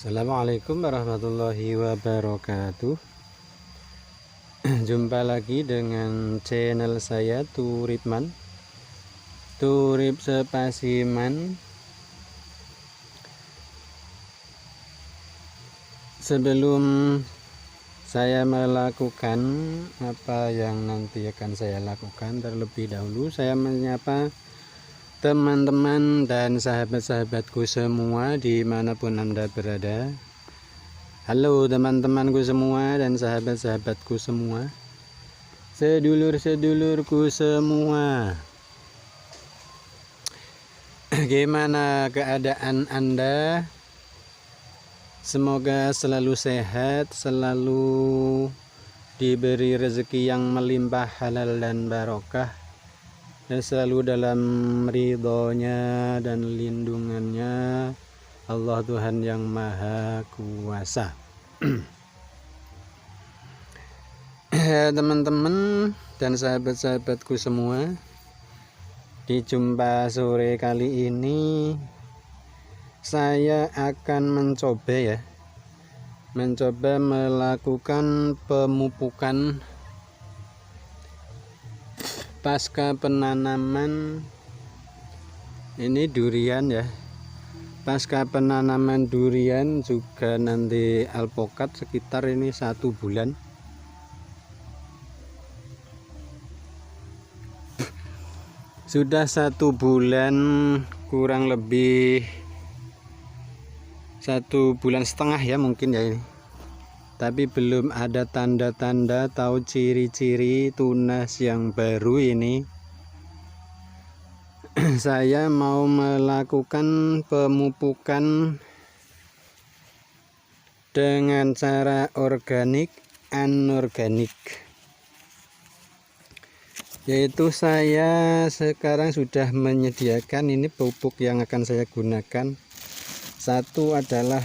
Assalamualaikum warahmatullahi wabarakatuh. Jumpa lagi dengan channel saya Turipman, Turip Spasiman. Sebelum saya melakukan apa yang nanti akan saya lakukan, terlebih dahulu saya menyapa teman-teman dan sahabat-sahabatku semua dimanapun Anda berada. Halo teman-temanku semua dan sahabat-sahabatku semua, sedulur-sedulurku semua. Gimana keadaan Anda? Semoga selalu sehat, selalu diberi rezeki yang melimpah, halal dan barokah, dan selalu dalam ridhonya dan lindungannya Allah Tuhan yang Maha Kuasa. Teman-teman dan sahabat-sahabatku semua, di jumpa sore kali ini saya akan mencoba melakukan pemupukan pasca penanaman ini durian ya. Pasca penanaman durian juga nanti alpokat sekitar ini 1 bulan. Sudah 1 bulan, kurang lebih 1,5 bulan ya mungkin ya ini. Tapi belum ada tanda-tanda atau ciri-ciri tunas yang baru ini. Saya mau melakukan pemupukan dengan cara organik anorganik, yaitu saya sekarang sudah menyediakan ini pupuk yang akan saya gunakan. Satu adalah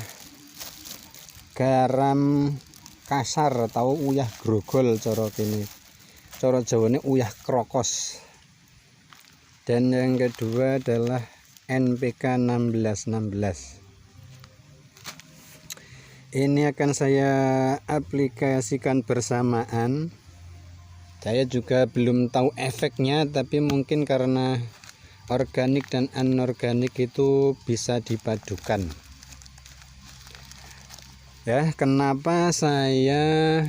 garam kasar atau uyah grogol, coro jawane uyah krokos. Dan yang kedua adalah NPK 1616. Ini akan saya aplikasikan bersamaan. Saya juga belum tahu efeknya, tapi mungkin karena organik dan anorganik itu bisa dipadukan. Ya, kenapa saya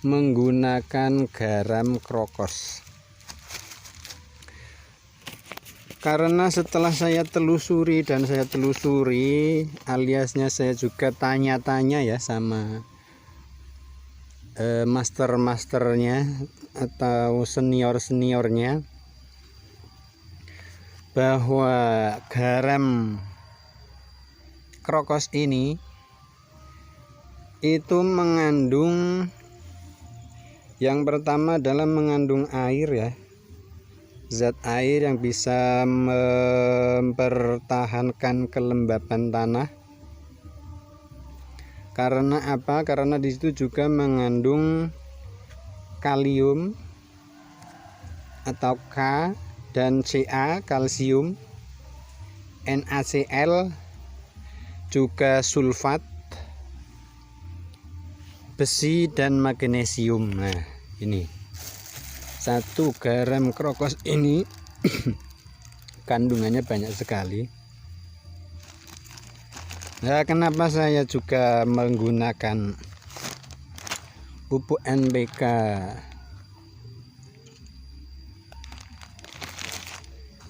menggunakan garam krokos? Karena setelah saya telusuri aliasnya saya juga tanya-tanya ya sama master-masternya atau senior-seniornya, bahwa garam krokos ini itu mengandung, yang pertama adalah mengandung air ya, zat air yang bisa mempertahankan kelembapan tanah. Karena apa? Karena di situ juga mengandung kalium atau K dan Ca, kalsium, NaCl, juga sulfat, besi dan magnesium. Nah, ini satu garam krokos ini kandungannya banyak sekali. Nah, kenapa saya juga menggunakan pupuk NPK?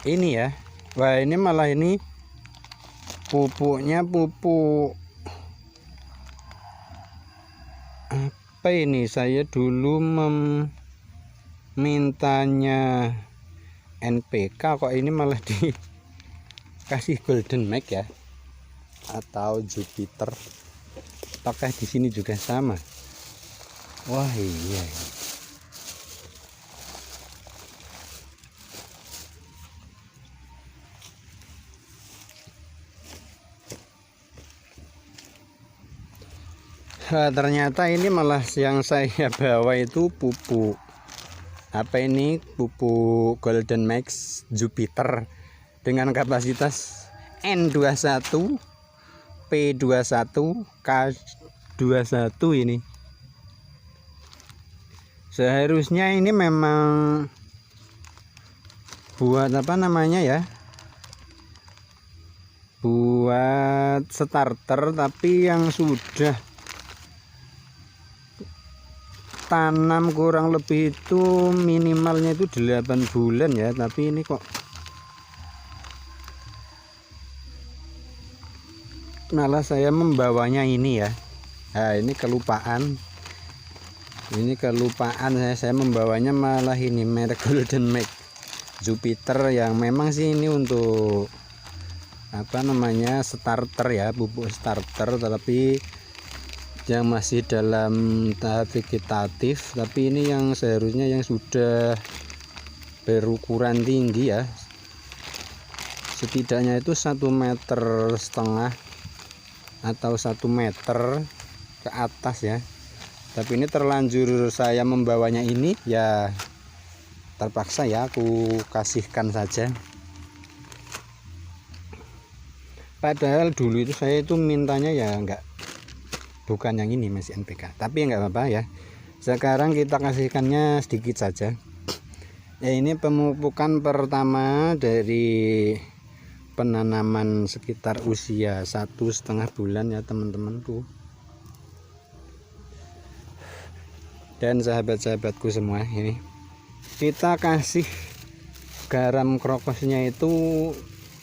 Ini ya, wah ini malah ini pupuknya pupuk apa ini? Saya dulu mintanya NPK, kok ini malah dikasih Golden Max ya, atau Jupiter. Apakah di sini juga sama? Wah iya. Ternyata ini malah yang saya bawa itu pupuk apa ini, pupuk Golden Max Jupiter dengan kapasitas N21 P21 K21 ini. Seharusnya ini memang buat apa namanya ya, buat starter, tapi yang sudah tanam kurang lebih itu minimalnya itu 8 bulan ya, tapi ini kok malah saya membawanya ini ya. Nah, ini kelupaan saya membawanya malah ini merek Golden Make Jupiter, yang memang sih ini untuk apa namanya starter ya, pupuk starter, tetapi yang masih dalam tahap vegetatif. Tapi ini yang seharusnya yang sudah berukuran tinggi ya, setidaknya itu 1,5 meter atau 1 meter ke atas ya. Tapi ini terlanjur saya membawanya ini ya, terpaksa ya aku kasihkan saja. Padahal dulu itu saya itu mintanya ya bukan yang ini, masih NPK, tapi nggak apa-apa ya. Sekarang kita kasihkannya sedikit saja ya. Ini pemupukan pertama dari penanaman sekitar usia 1,5 bulan ya teman-temanku dan sahabat-sahabatku semua. Ini kita kasih garam krokosnya itu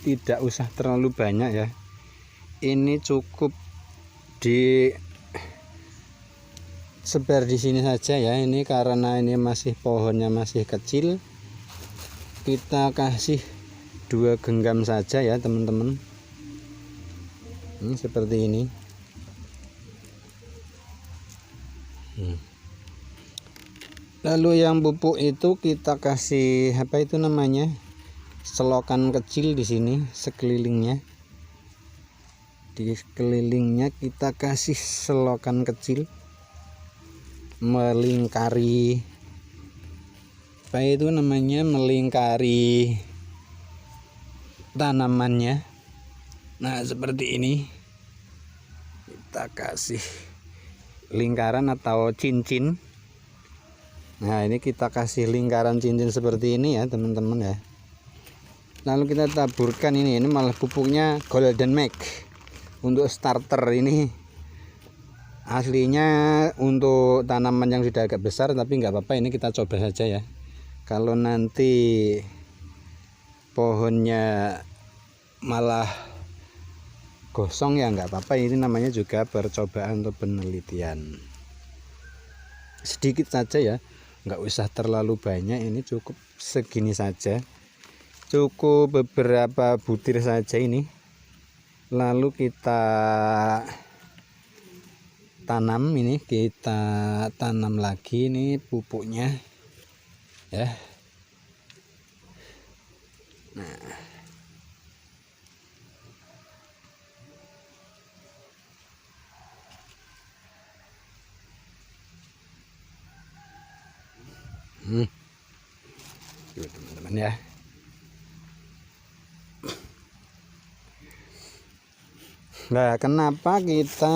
tidak usah terlalu banyak ya. Ini cukup disebar di sini saja ya. Ini karena ini masih pohonnya masih kecil, kita kasih 2 genggam saja ya teman-teman. Ini seperti ini. Lalu yang pupuk itu kita kasih apa itu namanya, selokan kecil di sini sekelilingnya. Di sekelilingnya kita kasih selokan kecil melingkari apa itu namanya, melingkari tanamannya. Nah seperti ini kita kasih lingkaran atau cincin. Nah ini kita kasih lingkaran cincin seperti ini ya teman-teman ya. Lalu kita taburkan ini malah pupuknya Golden Make untuk starter. Ini aslinya untuk tanaman yang sudah agak besar, tapi nggak apa-apa, ini kita coba saja ya. Kalau nanti pohonnya malah gosong ya nggak apa-apa, ini namanya juga percobaan untuk penelitian. Sedikit saja ya, nggak usah terlalu banyak, ini cukup segini saja, cukup beberapa butir saja ini. Lalu kita tanam, ini kita tanam lagi ini pupuknya ya. Nah teman-teman ya. Nah kenapa kita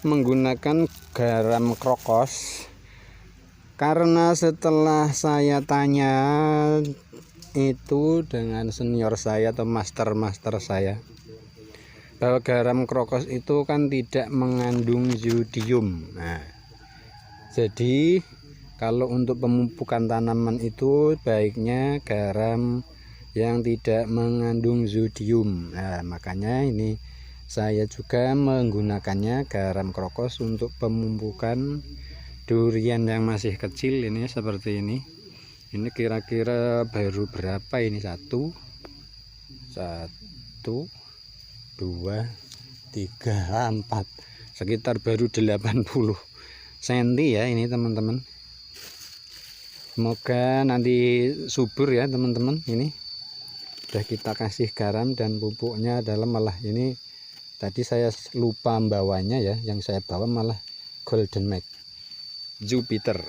menggunakan garam krokos? Karena setelah saya tanya itu dengan senior saya atau master saya, bahwa garam krokos itu kan tidak mengandung zodium. Nah jadi kalau untuk pemupukan tanaman itu baiknya garam yang tidak mengandung zodium. Nah makanya ini saya juga menggunakannya garam krokos untuk pemupukan durian yang masih kecil. Ini seperti ini. Ini kira-kira baru berapa ini, 1 2 3 4 sekitar baru 80 cm ya ini teman-teman. Semoga nanti subur ya teman-teman. Ini sudah kita kasih garam dan pupuknya dalam, malah ini tadi saya lupa membawanya ya, yang saya bawa malah Golden Make Jupiter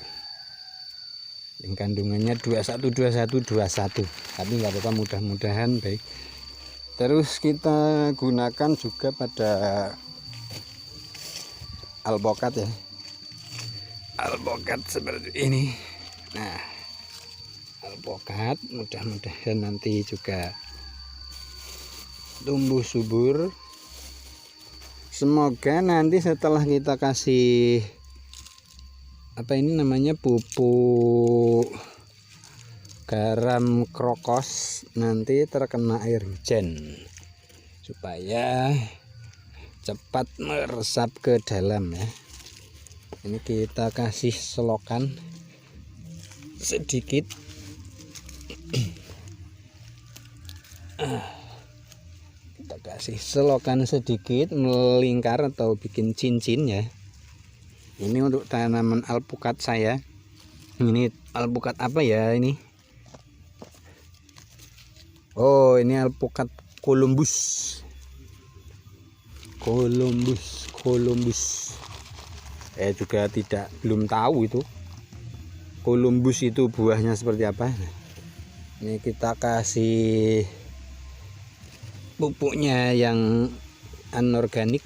yang kandungannya 21 tapi nggak apa-apa, mudah-mudahan baik. Terus kita gunakan juga pada alpukat ya, alpukat seperti ini. Nah, alpukat mudah-mudahan nanti juga tumbuh subur. Semoga nanti setelah kita kasih apa ini namanya, pupuk garam krokos, nanti terkena air hujan supaya cepat meresap ke dalam ya. Ini kita kasih selokan sedikit. Kita kasih selokan sedikit melingkar atau bikin cincin ya. Ini untuk tanaman alpukat saya. Ini alpukat apa ya ini? Oh, ini alpukat Columbus. Juga belum tahu itu Columbus itu buahnya seperti apa. Ini kita kasih pupuknya yang anorganik.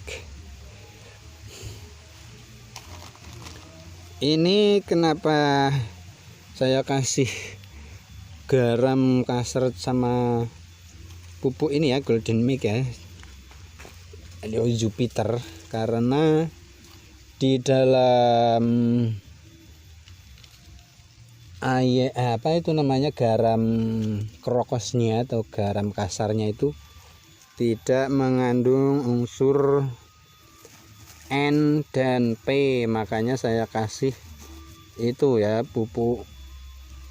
Ini kenapa saya kasih garam kasret sama pupuk ini ya, Golden Mix ya, Jupiter, karena di dalam air apa itu namanya, garam krokosnya atau garam kasarnya itu tidak mengandung unsur N dan P, makanya saya kasih itu ya, pupuk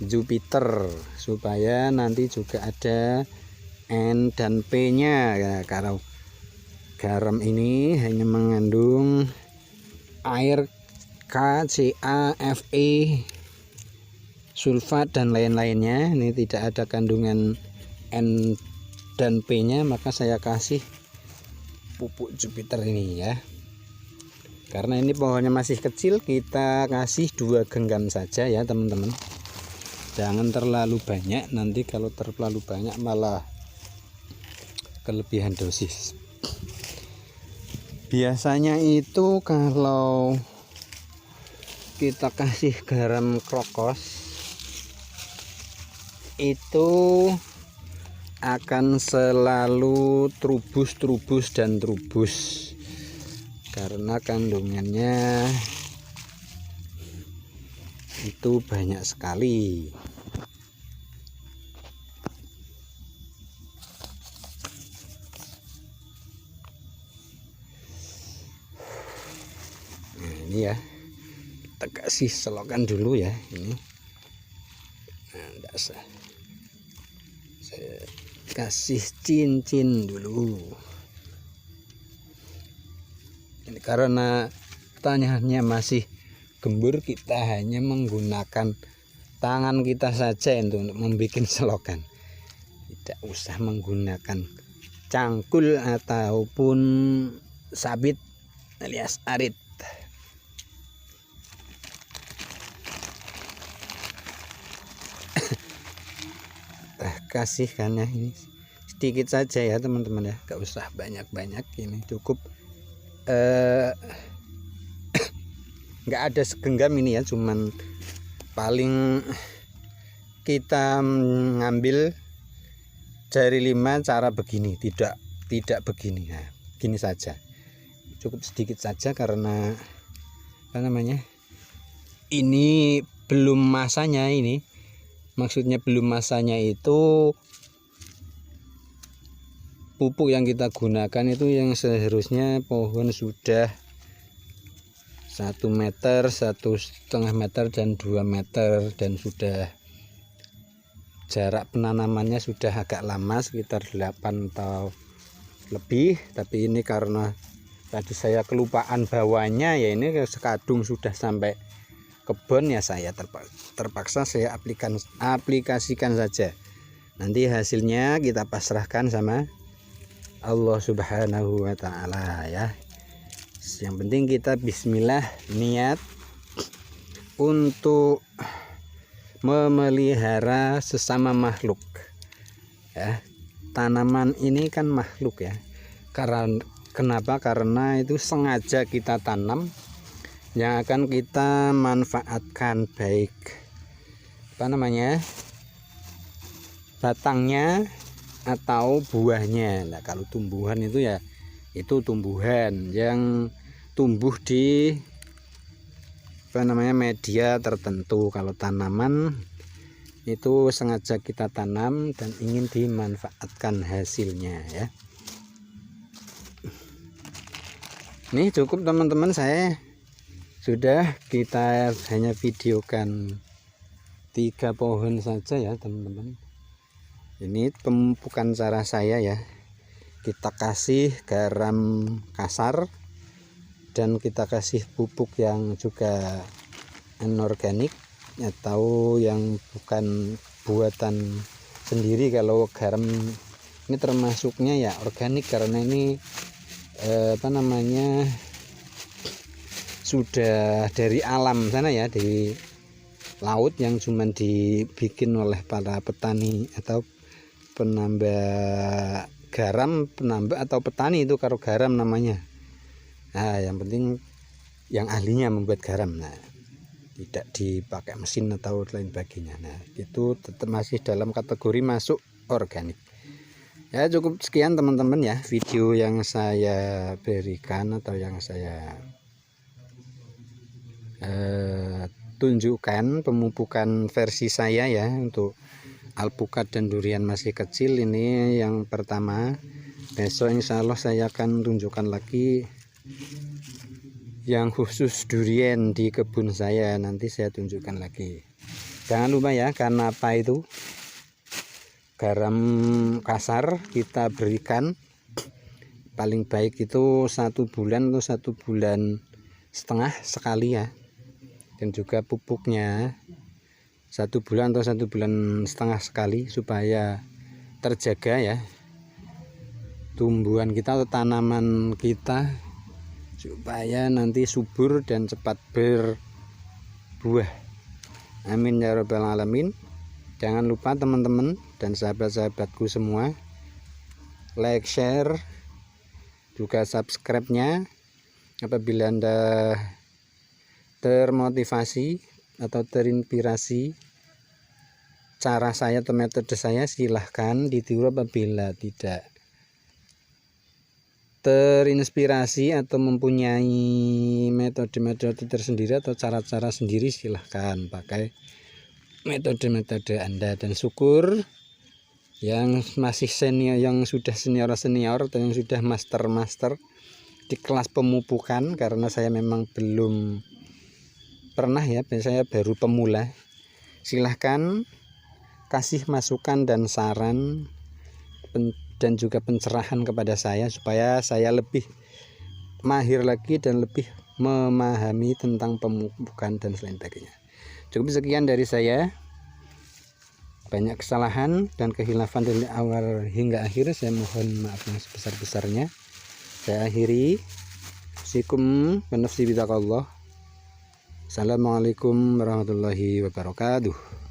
Jupiter, supaya nanti juga ada N dan P nya ya. Kalau garam ini hanya mengandung air, KCAFE, sulfat dan lain-lainnya, ini tidak ada kandungan N dan P nya, maka saya kasih pupuk Jupiter ini ya. Karena ini pohonnya masih kecil, kita kasih 2 genggam saja ya teman-teman. Jangan terlalu banyak, nanti kalau terlalu banyak malah kelebihan dosis. Biasanya itu kalau kita kasih garam krokos itu akan selalu trubus karena kandungannya itu banyak sekali. Nah, ini ya, kita kasih selokan dulu ya ini. Nah, enggak usah. Saya kasih cincin dulu. Ini karena tanahnya masih gembur, kita hanya menggunakan tangan kita saja untuk membuat selokan, tidak usah menggunakan cangkul ataupun sabit alias arit. Kasihkan ya, ini sedikit saja ya teman-teman ya, gak usah banyak-banyak, ini cukup nggak ada segenggam ini ya, cuman paling kita ngambil jari 5 cara begini, tidak begini. Nah, gini saja, cukup sedikit saja, karena apa namanya, ini belum masanya. Ini maksudnya belum masanya itu pupuk yang kita gunakan itu yang seharusnya pohon sudah 1 meter, 1,5 meter dan 2 meter, dan sudah jarak penanamannya sudah agak lama, sekitar 8 atau lebih. Tapi ini karena tadi saya kelupaan bawahnya ya, ini sekadung sudah sampai kebun ya, saya terpaksa saya aplikasikan saja. Nanti hasilnya kita pasrahkan sama Allah Subhanahu wa ta'ala ya. Yang penting kita bismillah, niat untuk memelihara sesama makhluk ya. tanaman ini kan makhluk ya. Kenapa? Karena itu sengaja kita tanam yang akan kita manfaatkan, baik batangnya atau buahnya. Nah, kalau tumbuhan itu ya itu tumbuhan yang tumbuh di media tertentu. Kalau tanaman itu sengaja kita tanam dan ingin dimanfaatkan hasilnya ya. Ini cukup teman-teman, saya sudah kita hanya videokan 3 pohon saja ya teman-teman. Ini pemupukan cara saya ya. Kita kasih garam kasar dan kita kasih pupuk yang juga anorganik atau yang bukan buatan sendiri. Kalau garam ini termasuknya ya organik karena ini sudah dari alam sana ya, dari laut yang cuman dibikin oleh para petani atau penambah garam, penambah atau petani itu kalau garam namanya. Nah, yang penting yang ahlinya membuat garam. Nah, tidak dipakai mesin atau lain sebagainya. Nah, itu tetap masih dalam kategori masuk organik. Ya, cukup sekian teman-teman ya video yang saya berikan atau yang saya tunjukkan pemupukan versi saya ya untuk alpukat dan durian masih kecil. Ini yang pertama. Besok insya Allah saya akan tunjukkan lagi yang khusus durian di kebun saya, nanti saya tunjukkan lagi. Jangan lupa ya, karena apa itu garam kasar kita berikan paling baik itu 1 bulan atau 1,5 bulan sekali ya, dan juga pupuknya 1 bulan atau 1,5 bulan sekali supaya terjaga ya tumbuhan kita atau tanaman kita, supaya nanti subur dan cepat berbuah. Amin ya rabbal alamin. Jangan lupa teman-teman dan sahabat-sahabatku semua, like, share, juga subscribe-nya. Apabila Anda termotivasi atau terinspirasi cara saya atau metode saya, silahkan ditiru. Apabila tidak terinspirasi atau mempunyai metode-metode tersendiri atau cara-cara sendiri, silahkan pakai metode-metode Anda. Dan syukur yang masih senior, yang sudah senior atau yang sudah master di kelas pemupukan, karena saya memang belum pernah ya, saya baru pemula. Silahkan kasih masukan dan saran dan juga pencerahan kepada saya supaya saya lebih mahir lagi dan lebih memahami tentang pemupukan dan sebagainya. Cukup sekian dari saya. Banyak kesalahan dan kehilafan dari awal hingga akhir, saya mohon maaf yang sebesar-besarnya. Saya akhiri. Assalamualaikum warahmatullahi wabarakatuh. Assalamualaikum warahmatullahi wabarakatuh.